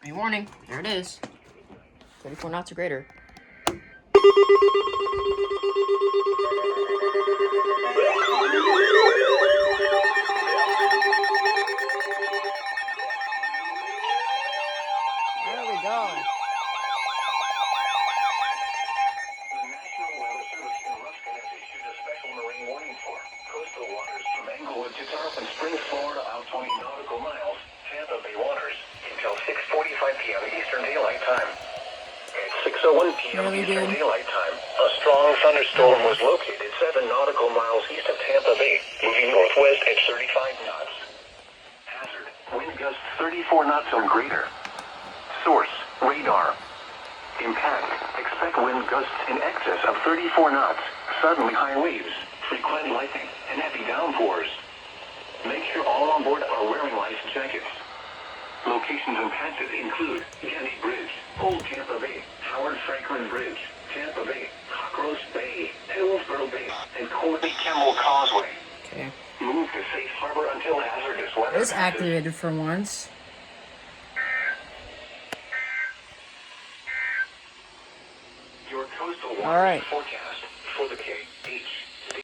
Rain warning. There it is. 34 knots or greater. There we go. Coastal waters from Englewood to Tarpon Springs, Florida, out 20 nautical miles, Tampa Bay waters, until 6:45 p.m. Eastern Daylight Time. At 6:01 p.m. Really, Eastern dude? Daylight Time, a strong thunderstorm was located 7 nautical miles east of Tampa Bay, moving northwest at 35 knots. Hazard, wind gusts 34 knots or greater. Source, radar. Impact, expect wind gusts in excess of 34 knots, suddenly high waves, frequent lightning, and heavy downpours. Make sure all on board are wearing life jackets. Locations impacted include Getty Bridge, Old Tampa Bay, Howard Franklin Bridge, Tampa Bay, Cockroach Bay, Hillsborough Bay, and Courtney Kimball Causeway. Okay. Move to safe harbor until hazardous weather It's passes. activated for once. Your coastal waters All right. forecast for the KHB32